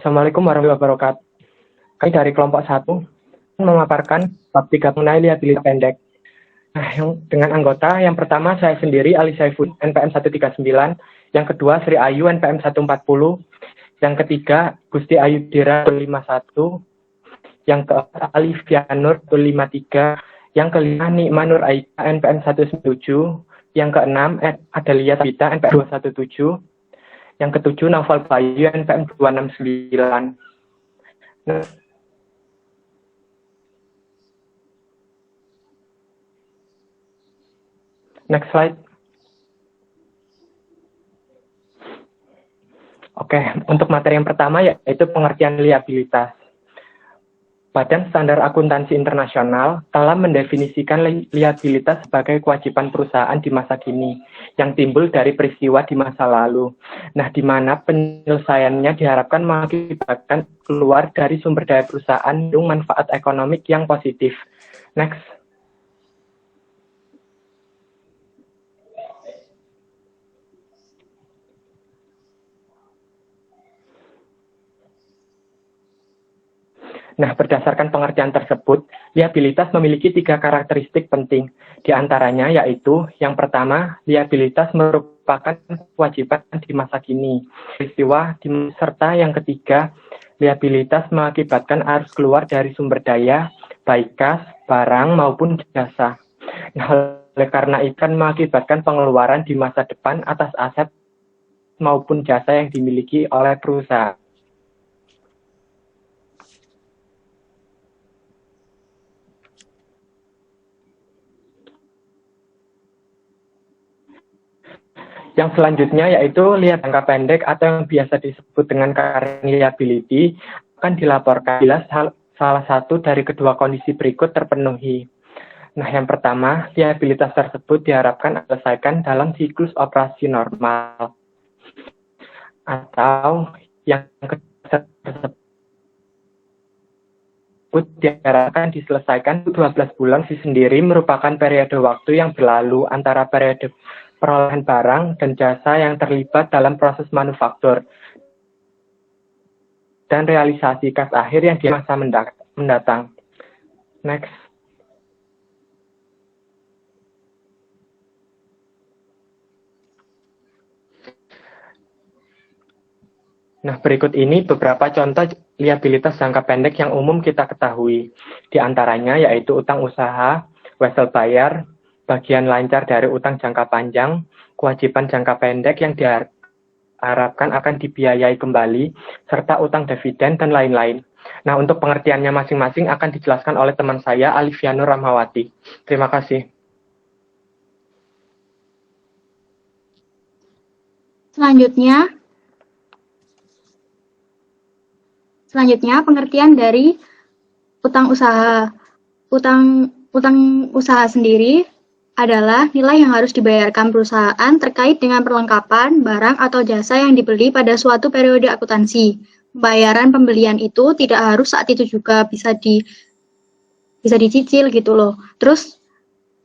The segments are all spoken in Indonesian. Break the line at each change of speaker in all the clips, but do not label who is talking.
Assalamualaikum warahmatullahi wabarakatuh. Kami dari kelompok 1 memaparkan bab 3 mengenai liabilitas pendek. Nah, dengan anggota yang pertama saya sendiri Ali Saiful NPM 139, yang kedua Sri Ayu NPM 140, yang ketiga Gusti Ayu Dira 51, yang keempat Alif Yanur 53, yang kelima Nikmanur Aika NPM 197, yang keenam Adelia Tabita NPM 217, yang ketujuh Naufal Bayu NPM 269. Next slide. Oke, untuk materi yang pertama yaitu pengertian liabilitas. Badan Standar Akuntansi Internasional telah mendefinisikan liabilitas sebagai kewajiban perusahaan di masa kini yang timbul dari peristiwa di masa lalu. Nah, di mana penyelesaiannya diharapkan mengakibatkan keluar dari sumber daya perusahaan yang manfaat ekonomik yang positif. Next. Nah, berdasarkan pengertian tersebut, liabilitas memiliki 3 karakteristik penting. Di antaranya yaitu, yang pertama, liabilitas merupakan kewajiban di masa kini. Peristiwa serta yang ketiga, liabilitas mengakibatkan arus keluar dari sumber daya, baik kas, barang, maupun jasa. Nah, oleh karena itu kan mengakibatkan pengeluaran di masa depan atas aset maupun jasa yang dimiliki oleh perusahaan. Yang selanjutnya yaitu liabilitas jangka pendek atau yang biasa disebut dengan current liability akan dilaporkan bila salah satu dari kedua kondisi berikut terpenuhi. Nah, yang pertama, liabilitas tersebut diharapkan diselesaikan dalam siklus operasi normal. Atau yang tersebut diharapkan diselesaikan 12 bulan sendiri merupakan periode waktu yang berlalu antara periode perolehan barang dan jasa yang terlibat dalam proses manufaktur dan realisasi kas akhir yang di masa mendatang. Next. Nah, berikut ini beberapa contoh liabilitas jangka pendek yang umum kita ketahui. Di antaranya yaitu utang usaha, wesel bayar, bagian lancar dari utang jangka panjang, kewajiban jangka pendek yang diharapkan akan dibiayai kembali, serta utang dividen dan lain-lain. Nah, untuk pengertiannya masing-masing akan dijelaskan oleh teman saya, Alifianur Ramhawati. Terima kasih.
Selanjutnya pengertian dari utang usaha. Utang usaha sendiri adalah nilai yang harus dibayarkan perusahaan terkait dengan perlengkapan, barang, atau jasa yang dibeli pada suatu periode akuntansi. Pembayaran pembelian itu tidak harus saat itu juga, bisa dicicil gitu loh. Terus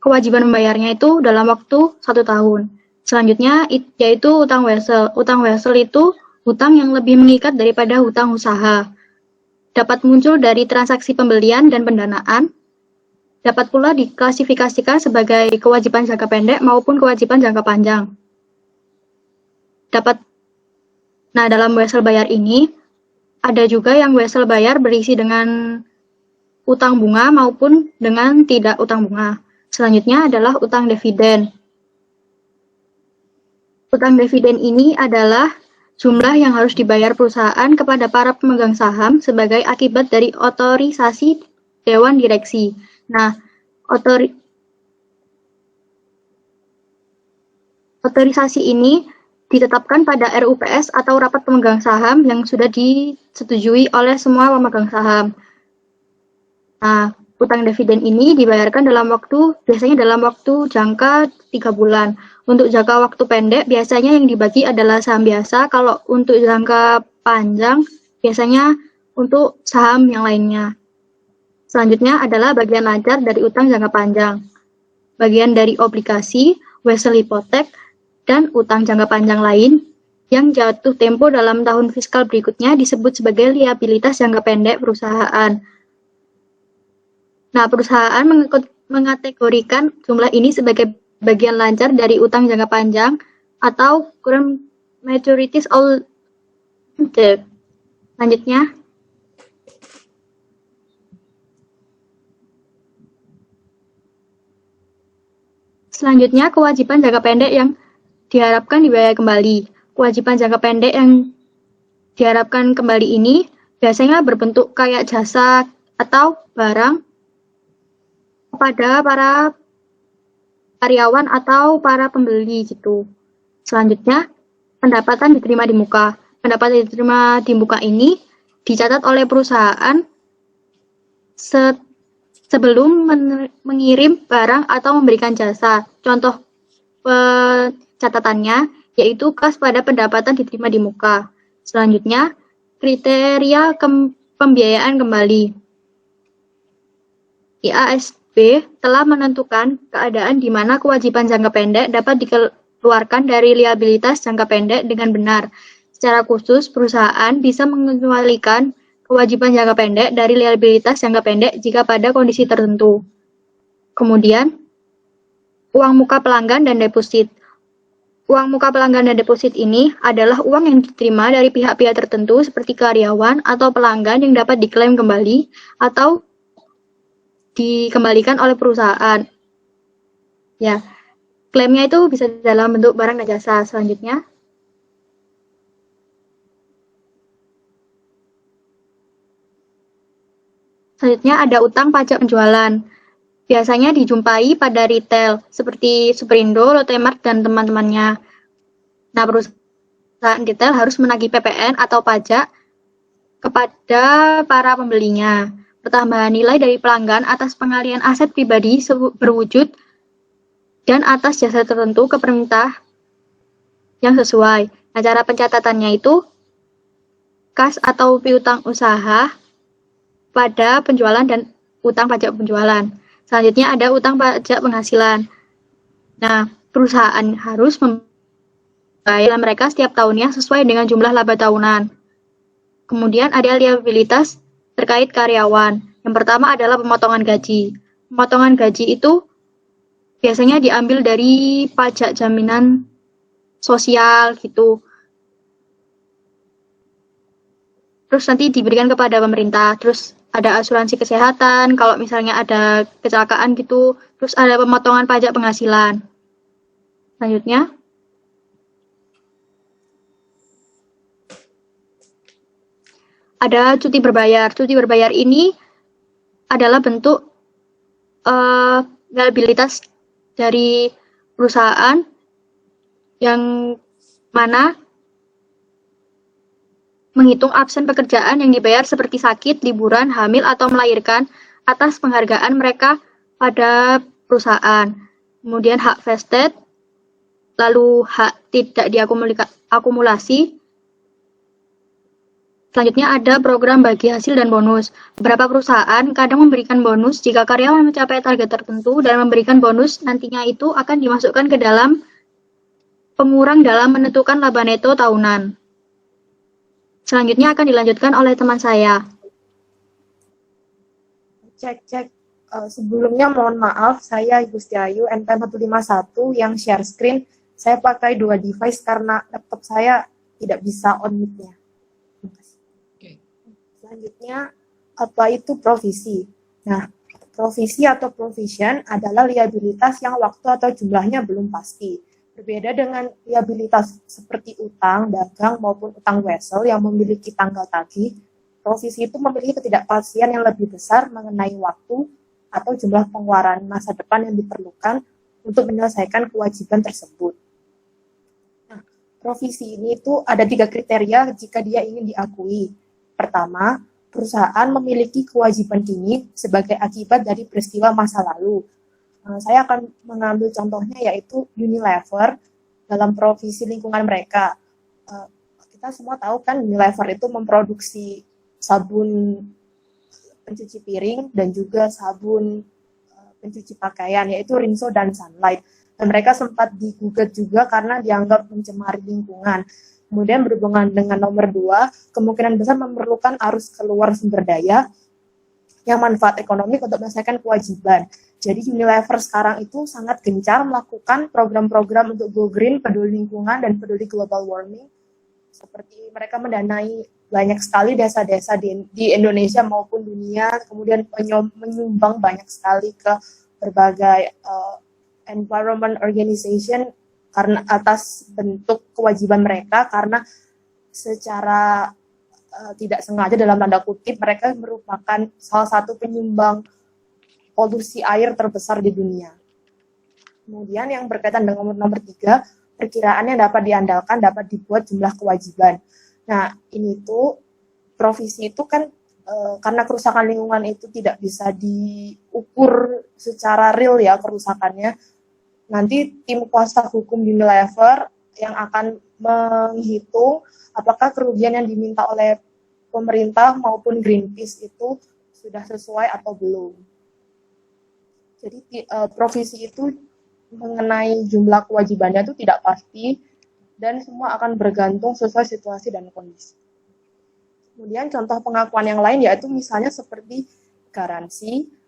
kewajiban membayarnya itu dalam waktu 1 tahun. Selanjutnya yaitu utang wesel. Utang wesel itu hutang yang lebih mengikat daripada hutang usaha. Dapat muncul dari transaksi pembelian dan pendanaan. Dapat pula diklasifikasikan sebagai kewajiban jangka pendek maupun kewajiban jangka panjang. Nah, dalam wesel bayar ini, ada juga yang wesel bayar berisi dengan utang bunga maupun dengan tidak utang bunga. Selanjutnya adalah utang dividen. Utang dividen ini adalah jumlah yang harus dibayar perusahaan kepada para pemegang saham sebagai akibat dari otorisasi Dewan Direksi. Nah, otorisasi ini ditetapkan pada RUPS atau Rapat Pemegang Saham yang sudah disetujui oleh semua pemegang saham. Nah, utang dividen ini dibayarkan biasanya dalam waktu jangka 3 bulan. Untuk jangka waktu pendek, biasanya yang dibagi adalah saham biasa. Kalau untuk jangka panjang, biasanya untuk saham yang lainnya. Selanjutnya adalah bagian lancar dari utang jangka panjang. Bagian dari obligasi, wesel hipotek, dan utang jangka panjang lain yang jatuh tempo dalam tahun fiskal berikutnya disebut sebagai liabilitas jangka pendek perusahaan. Nah, perusahaan mengategorikan jumlah ini sebagai bagian lancar dari utang jangka panjang atau current maturities all debt. Selanjutnya, kewajiban jangka pendek yang diharapkan dibayar kembali. Kewajiban jangka pendek yang diharapkan kembali ini biasanya berbentuk kayak jasa atau barang kepada para karyawan atau para pembeli gitu. Selanjutnya, pendapatan diterima di muka. Pendapatan diterima di muka ini dicatat oleh perusahaan sebelum mengirim barang atau memberikan jasa. Contoh catatannya yaitu kas pada pendapatan diterima di muka. Selanjutnya, kriteria pembiayaan kembali. IASB telah menentukan keadaan di mana kewajiban jangka pendek dapat dikeluarkan dari liabilitas jangka pendek dengan benar. Secara khusus, perusahaan bisa mengecualikan kewajiban jangka pendek dari liabilitas jangka pendek jika pada kondisi tertentu. Kemudian, uang muka pelanggan dan deposit. Uang muka pelanggan dan deposit ini adalah uang yang diterima dari pihak-pihak tertentu seperti karyawan atau pelanggan yang dapat diklaim kembali atau dikembalikan oleh perusahaan. Ya, klaimnya itu bisa dalam bentuk barang dan jasa. Selanjutnya ada utang pajak penjualan. Biasanya dijumpai pada retail seperti Superindo, Lotte-Mart, dan teman-temannya. Nah, perusahaan retail harus menagih PPN atau pajak kepada para pembelinya. Pertambahan nilai dari pelanggan atas pengalihan aset pribadi berwujud dan atas jasa tertentu ke pemerintah yang sesuai. Nah, cara pencatatannya itu kas atau piutang usaha pada penjualan dan utang pajak penjualan. Selanjutnya ada utang pajak penghasilan. Nah, perusahaan harus membayar mereka setiap tahunnya sesuai dengan jumlah laba tahunan. Kemudian ada liabilitas terkait karyawan. Yang pertama adalah pemotongan gaji. Pemotongan gaji itu biasanya diambil dari pajak jaminan sosial gitu. Terus nanti diberikan kepada pemerintah. Terus ada asuransi kesehatan, kalau misalnya ada kecelakaan gitu. Terus ada pemotongan pajak penghasilan. Selanjutnya, ada cuti berbayar. Cuti berbayar ini adalah bentuk liabilitas dari perusahaan yang mana menghitung absen pekerjaan yang dibayar seperti sakit, liburan, hamil, atau melahirkan atas penghargaan mereka pada perusahaan. Kemudian hak vested, lalu hak tidak diakumulasi. Selanjutnya ada program bagi hasil dan bonus. Beberapa perusahaan kadang memberikan bonus jika karyawan mencapai target tertentu dan memberikan bonus nantinya itu akan dimasukkan ke dalam pengurang dalam menentukan laba neto tahunan. Selanjutnya akan dilanjutkan oleh teman saya.
Cek. Sebelumnya mohon maaf, saya Gusti Ayu, NPM 151 yang share screen. Saya pakai 2 device karena laptop saya tidak bisa on mic-nya. Selanjutnya, apa itu provisi? Nah, provisi atau provision adalah liabilitas yang waktu atau jumlahnya belum pasti. Berbeda dengan liabilitas seperti utang, dagang, maupun utang wesel yang memiliki tanggal tagih, provisi itu memiliki ketidakpastian yang lebih besar mengenai waktu atau jumlah pengeluaran masa depan yang diperlukan untuk menyelesaikan kewajiban tersebut. Nah, provisi ini itu ada 3 kriteria jika dia ingin diakui. Pertama, perusahaan memiliki kewajiban dini sebagai akibat dari peristiwa masa lalu. Saya akan mengambil contohnya yaitu Unilever dalam provisi lingkungan mereka. Kita semua tahu kan Unilever itu memproduksi sabun pencuci piring dan juga sabun pencuci pakaian yaitu Rinso dan Sunlight. Dan mereka sempat digugat juga karena dianggap mencemari lingkungan. Kemudian berhubungan dengan nomor 2, kemungkinan besar memerlukan arus keluar sumber daya yang manfaat ekonomi untuk menyelesaikan kewajiban. Jadi Unilever sekarang itu sangat gencar melakukan program-program untuk go green, peduli lingkungan, dan peduli global warming. Seperti mereka mendanai banyak sekali desa-desa di Indonesia maupun dunia, kemudian menyumbang banyak sekali ke berbagai environment organization karena atas bentuk kewajiban mereka, karena secara tidak sengaja dalam tanda kutip mereka merupakan salah satu penyumbang polusi air terbesar di dunia. Kemudian yang berkaitan dengan nomor 3, perkiraan yang dapat diandalkan dapat dibuat jumlah kewajiban. Nah, ini tuh provisi itu kan karena kerusakan lingkungan itu tidak bisa diukur secara real ya kerusakannya. Nanti tim kuasa hukum Unilever yang akan menghitung apakah kerugian yang diminta oleh pemerintah maupun Greenpeace itu sudah sesuai atau belum. Jadi provisi itu mengenai jumlah kewajibannya itu tidak pasti dan semua akan bergantung sesuai situasi dan kondisi. Kemudian contoh pengakuan yang lain yaitu misalnya seperti garansi.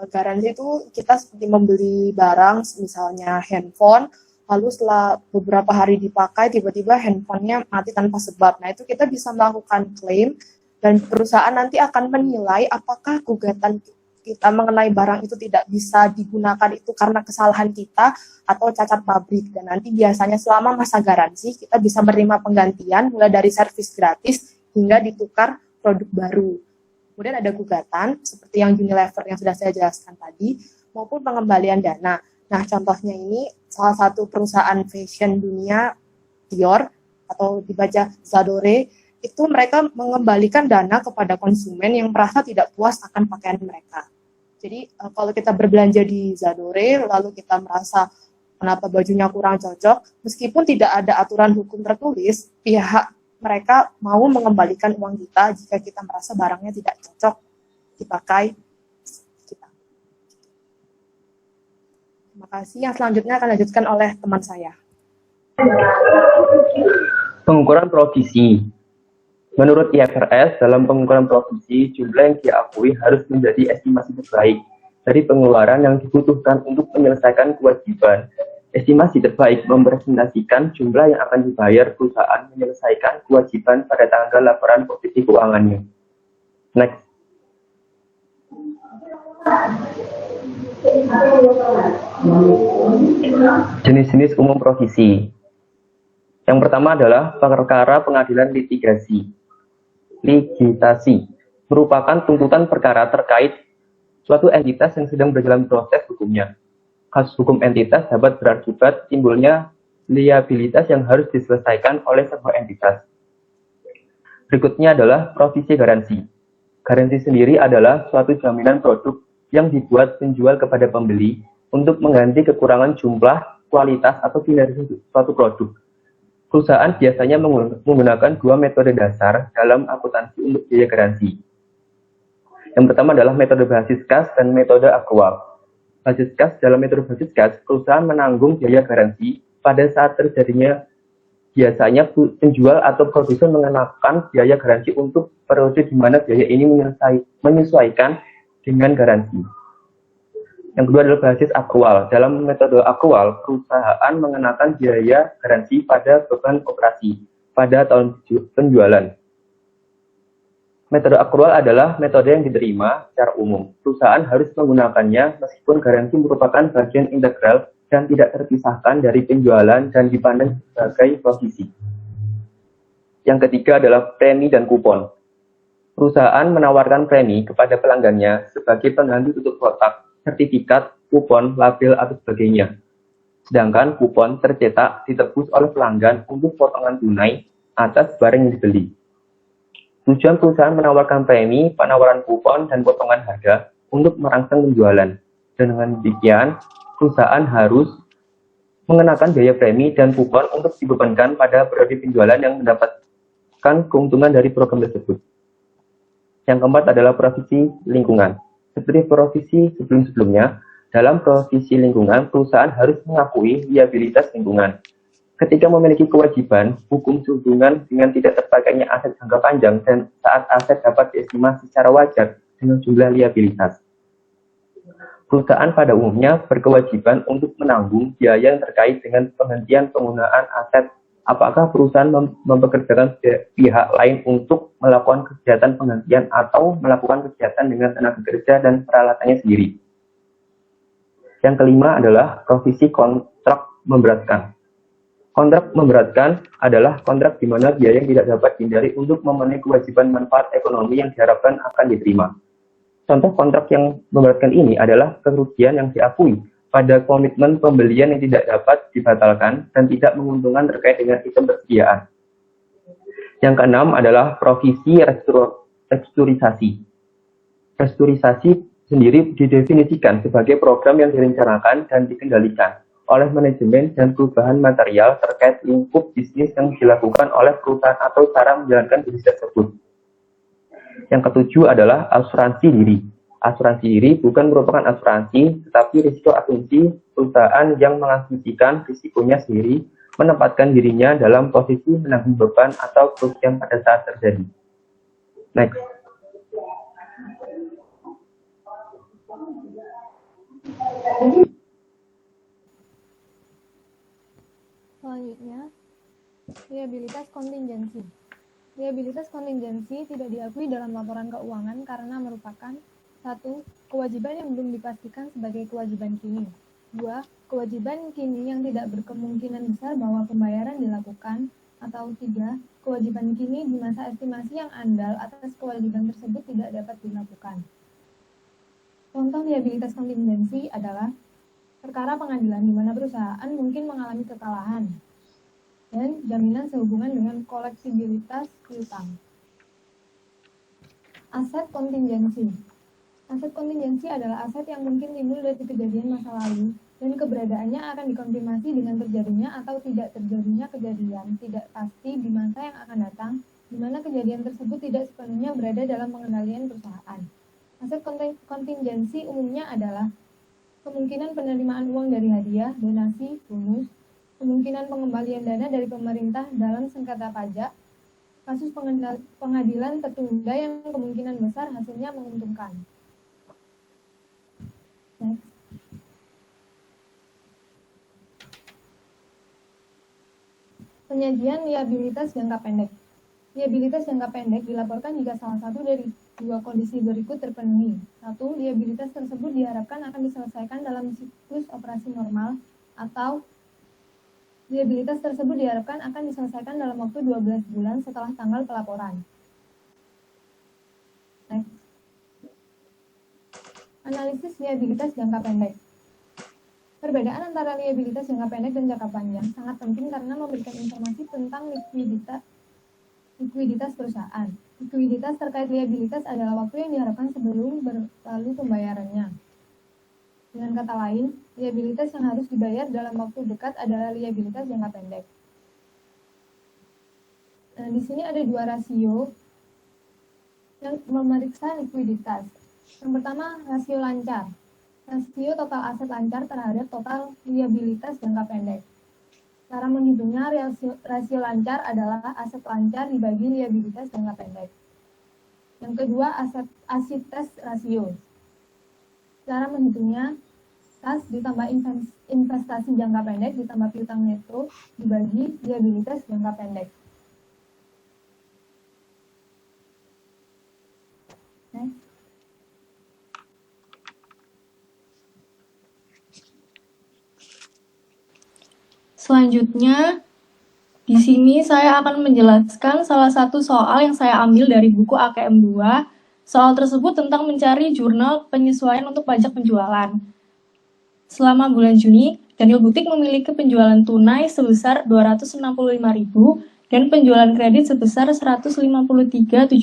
Garansi itu kita seperti membeli barang, misalnya handphone, lalu setelah beberapa hari dipakai, tiba-tiba handphonenya mati tanpa sebab. Nah, itu kita bisa melakukan klaim, dan perusahaan nanti akan menilai apakah gugatan kita mengenai barang itu tidak bisa digunakan itu karena kesalahan kita atau cacat pabrik. Dan nanti biasanya selama masa garansi, kita bisa menerima penggantian, mulai dari servis gratis hingga ditukar produk baru. Kemudian ada gugatan, seperti yang Unilever yang sudah saya jelaskan tadi, maupun pengembalian dana. Nah, contohnya ini salah satu perusahaan fashion dunia, Dior, atau dibaca Zadore, itu mereka mengembalikan dana kepada konsumen yang merasa tidak puas akan pakaian mereka. Jadi, kalau kita berbelanja di Zadore, lalu kita merasa kenapa bajunya kurang cocok, meskipun tidak ada aturan hukum tertulis, pihak mereka mau mengembalikan uang kita jika kita merasa barangnya tidak cocok dipakai kita. Terima kasih. Yang selanjutnya akan dilanjutkan oleh teman saya.
Pengukuran provisi. Menurut IFRS, dalam pengukuran provisi, jumlah yang diakui harus menjadi estimasi terbaik dari pengeluaran yang dibutuhkan untuk menyelesaikan kewajiban. Estimasi terbaik merepresentasikan jumlah yang akan dibayar perusahaan menyelesaikan kewajiban pada tanggal laporan posisi keuangannya. Next. Jenis-jenis umum provisi. Yang pertama adalah perkara pengadilan litigasi. Ligitasi merupakan tuntutan perkara terkait suatu entitas yang sedang berjalan proses hukumnya. Kasus hukum entitas dapat berakibat timbulnya liabilitas yang harus diselesaikan oleh sebuah entitas. Berikutnya adalah provisi garansi. Garansi sendiri adalah suatu jaminan produk yang dibuat penjual kepada pembeli untuk mengganti kekurangan jumlah, kualitas, atau kinerja suatu produk. Perusahaan biasanya menggunakan 2 metode dasar dalam akuntansi untuk biaya garansi. Yang pertama adalah metode basis kas dan metode akrual. Basis kas, dalam metode basis kas, perusahaan menanggung biaya garansi pada saat terjadinya biasanya penjual atau produsen mengenakan biaya garansi untuk periode di mana biaya ini menyesuaikan dengan garansi. Yang kedua adalah basis akrual. Dalam metode akrual, perusahaan mengenakan biaya garansi pada beban operasi pada tahun penjualan. Metode akrual adalah metode yang diterima secara umum. Perusahaan harus menggunakannya meskipun garansi merupakan bagian integral dan tidak terpisahkan dari penjualan dan dipandang sebagai provisi. Yang ketiga adalah premi dan kupon. Perusahaan menawarkan premi kepada pelanggannya sebagai pengganti tutup kotak, sertifikat, kupon, label, atau sebagainya. Sedangkan kupon tercetak ditebus oleh pelanggan untuk potongan tunai atas barang yang dibeli. Tujuan perusahaan menawarkan premi, penawaran kupon, dan potongan harga untuk merangsang penjualan. Dan dengan demikian, perusahaan harus mengenakan biaya premi dan kupon untuk dibebankan pada periode penjualan yang mendapatkan keuntungan dari program tersebut. Yang keempat adalah provisi lingkungan. Seperti provisi sebelum-sebelumnya, dalam provisi lingkungan, perusahaan harus mengakui liabilitas lingkungan.
Ketika memiliki kewajiban, hukum sehubungan dengan tidak terpakainya aset jangka panjang dan saat aset dapat diestimasi secara wajar dengan jumlah liabilitas. Perusahaan pada umumnya berkewajiban untuk menanggung biaya yang terkait dengan penghentian penggunaan aset. Apakah perusahaan mempekerjakan pihak lain untuk melakukan kegiatan penghentian atau melakukan kegiatan dengan tenaga kerja dan peralatannya sendiri? Yang kelima adalah provisi kontrak memberatkan. Kontrak memberatkan adalah kontrak di mana biaya yang tidak dapat dihindari untuk memenuhi kewajiban manfaat ekonomi yang diharapkan akan diterima. Contoh kontrak yang memberatkan ini adalah kerugian yang diakui pada komitmen pembelian yang tidak dapat dibatalkan dan tidak menguntungkan terkait dengan item persediaan. Yang keenam adalah provisi restrukturisasi. Restrukturisasi sendiri didefinisikan sebagai program yang direncanakan dan dikendalikan oleh manajemen dan perubahan material terkait lingkup bisnis yang dilakukan oleh perusahaan atau cara menjalankan bisnis tersebut. Yang ketujuh adalah asuransi diri. Asuransi diri bukan merupakan asuransi, tetapi risiko asumsi perusahaan yang mengasumsikan risikonya sendiri, menempatkan dirinya dalam posisi menanggung beban atau kerugian pada saat terjadi. Next.
Selanjutnya, liabilitas kontingensi. Liabilitas kontingensi tidak diakui dalam laporan keuangan karena merupakan 1. Kewajiban yang belum dipastikan sebagai kewajiban kini. 2. Kewajiban kini yang tidak berkemungkinan besar bahwa pembayaran dilakukan. Atau 3. Kewajiban kini di masa estimasi yang andal atas kewajiban tersebut tidak dapat dilakukan. Contoh liabilitas kontingensi adalah perkara pengadilan di mana perusahaan mungkin mengalami kekalahan, dan jaminan sehubungan dengan koleksibilitas piutang. Aset kontingensi. Aset kontingensi adalah aset yang mungkin timbul dari kejadian masa lalu, dan keberadaannya akan dikonfirmasi dengan terjadinya atau tidak terjadinya kejadian tidak pasti di masa yang akan datang, di mana kejadian tersebut tidak sepenuhnya berada dalam pengendalian perusahaan. Aset kontingensi umumnya adalah kemungkinan penerimaan uang dari hadiah, donasi, bonus, kemungkinan pengembalian dana dari pemerintah dalam sengketa pajak, kasus pengadilan tertunda yang kemungkinan besar hasilnya menguntungkan. Next. Penyajian liabilitas jangka pendek. Liabilitas jangka pendek dilaporkan jika salah satu dari dua kondisi berikut terpenuhi. 1. Liabilitas tersebut diharapkan akan diselesaikan dalam siklus operasi normal, atau liabilitas tersebut diharapkan akan diselesaikan dalam waktu 12 bulan setelah tanggal pelaporan. Next. Analisis liabilitas jangka pendek. Perbedaan antara liabilitas jangka pendek dan jangka panjang sangat penting karena memberikan informasi tentang likuiditas perusahaan. Likuiditas terkait liabilitas adalah waktu yang diharapkan sebelum berlalu pembayarannya. Dengan kata lain, liabilitas yang harus dibayar dalam waktu dekat adalah liabilitas jangka pendek. Nah, di sini ada dua rasio yang memeriksa likuiditas. Yang pertama, rasio lancar. Rasio total aset lancar terhadap total liabilitas jangka pendek. Cara menghitungnya rasio lancar adalah aset lancar dibagi liabilitas jangka pendek. Yang kedua, asites rasio. Cara menghitungnya, kas ditambah investasi jangka pendek ditambah piutang neto dibagi liabilitas jangka pendek. Next.
Selanjutnya, di sini saya akan menjelaskan salah satu soal yang saya ambil dari buku AKM 2. Soal tersebut tentang mencari jurnal penyesuaian untuk pajak penjualan. Selama bulan Juni, Daniel Butik memiliki penjualan tunai sebesar 265.000 dan penjualan kredit sebesar 153.700.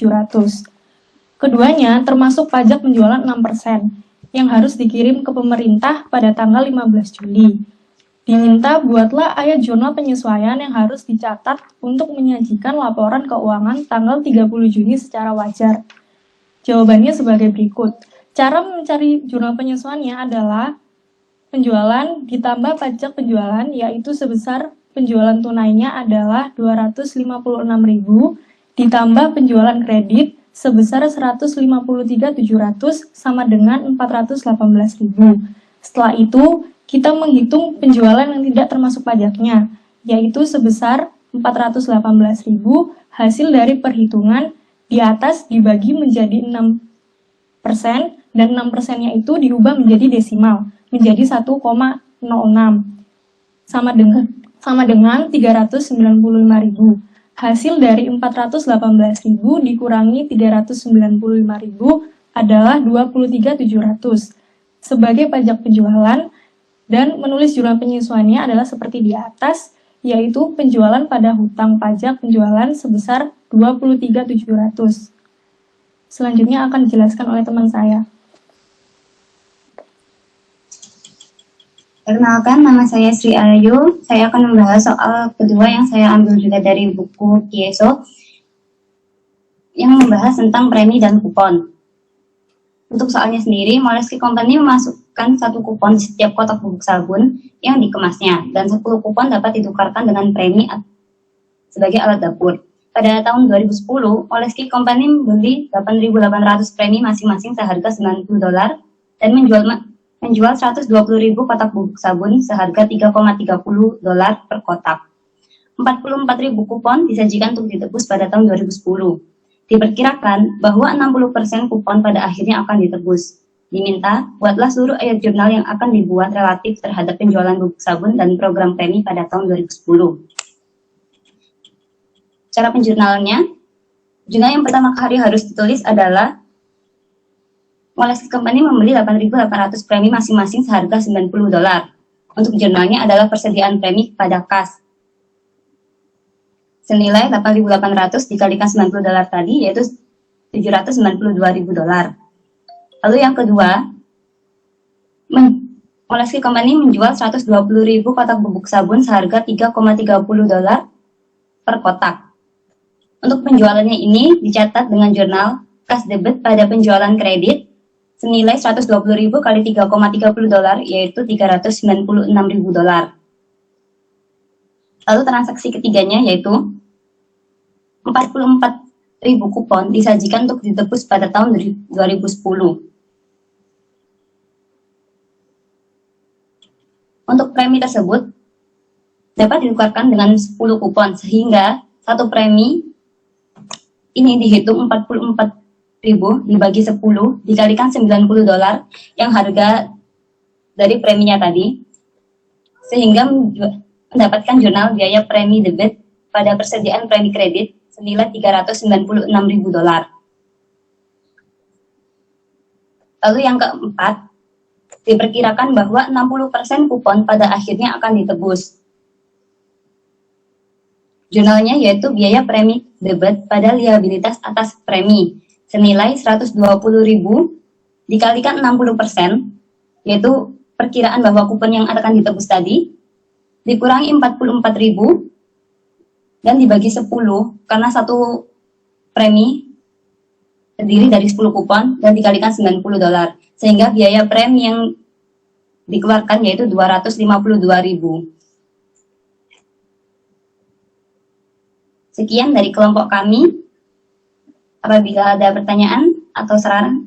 Keduanya termasuk pajak penjualan 6% yang harus dikirim ke pemerintah pada tanggal 15 Juli. Diminta buatlah ayat jurnal penyesuaian yang harus dicatat untuk menyajikan laporan keuangan tanggal 30 Juni secara wajar. Jawabannya sebagai berikut. Cara mencari jurnal penyesuaiannya adalah penjualan ditambah pajak penjualan, yaitu sebesar penjualan tunainya adalah 256.000 ditambah penjualan kredit sebesar 153.700 sama dengan 418.000. Setelah itu, kita menghitung penjualan yang tidak termasuk pajaknya, yaitu sebesar 418.000 hasil dari perhitungan di atas dibagi menjadi 6%, dan 6%-nya itu diubah menjadi desimal, menjadi 1,06, sama dengan 395.000. Hasil dari 418.000 dikurangi 395.000 adalah 23.700 sebagai pajak penjualan, dan menulis jurnal penyesuaiannya adalah seperti di atas, yaitu penjualan pada hutang pajak penjualan sebesar 23.700. Selanjutnya akan dijelaskan oleh teman saya.
Perkenalkan, nama saya Sri Ayu. Saya akan membahas soal kedua yang saya ambil juga dari buku Kieso yang membahas tentang premi dan kupon. Untuk soalnya sendiri, Moleski Company memasukkan 1 kupon di setiap kotak bubuk sabun yang dikemasnya, dan 10 kupon dapat ditukarkan dengan premi sebagai alat dapur. Pada tahun 2010, Moleski Company membeli 8.800 premi masing-masing seharga $90 dan menjual 120.000 kotak bubuk sabun seharga $3,30 per kotak. 44.000 kupon disajikan untuk ditebus pada tahun 2010. Diperkirakan bahwa 60% kupon pada akhirnya akan ditebus. Diminta, buatlah seluruh ayat jurnal yang akan dibuat relatif terhadap penjualan bubuk sabun dan program premi pada tahun 2010. Cara penjurnalannya, jurnal yang pertama kali harus ditulis adalah Moleski Company membeli 8.800 premi masing-masing seharga $90. Untuk jurnalnya adalah persediaan premi pada kas senilai 8.800 dikalikan $90 tadi, yaitu $792.000. Lalu yang kedua, Moleski Company menjual 120.000 kotak bubuk sabun seharga $3,30 per kotak. Untuk penjualannya ini dicatat dengan jurnal kas debit pada penjualan kredit senilai 120.000 kali $3,30, yaitu $396.000. Lalu transaksi ketiganya yaitu 44.000 kupon disajikan untuk ditebus pada tahun 2010. Untuk premi tersebut dapat ditukarkan dengan 10 kupon, sehingga satu premi ini dihitung 44.000 dibagi 10 dikalikan $90 yang harga dari preminya tadi, sehingga mendapatkan jurnal biaya premi debit pada persediaan premi kredit senilai $396.000. Lalu yang keempat, diperkirakan bahwa 60% kupon pada akhirnya akan ditebus. Jurnalnya yaitu biaya premi debit pada liabilitas atas premi senilai 120.000 dikalikan 60%, yaitu perkiraan bahwa kupon yang akan ditebus tadi, dikurangi 44.000 dan dibagi 10 karena satu premi terdiri dari 10 kupon dan dikalikan $90, sehingga biaya premi yang dikeluarkan yaitu $252.000. Sekian dari kelompok kami. Apabila ada pertanyaan atau saran,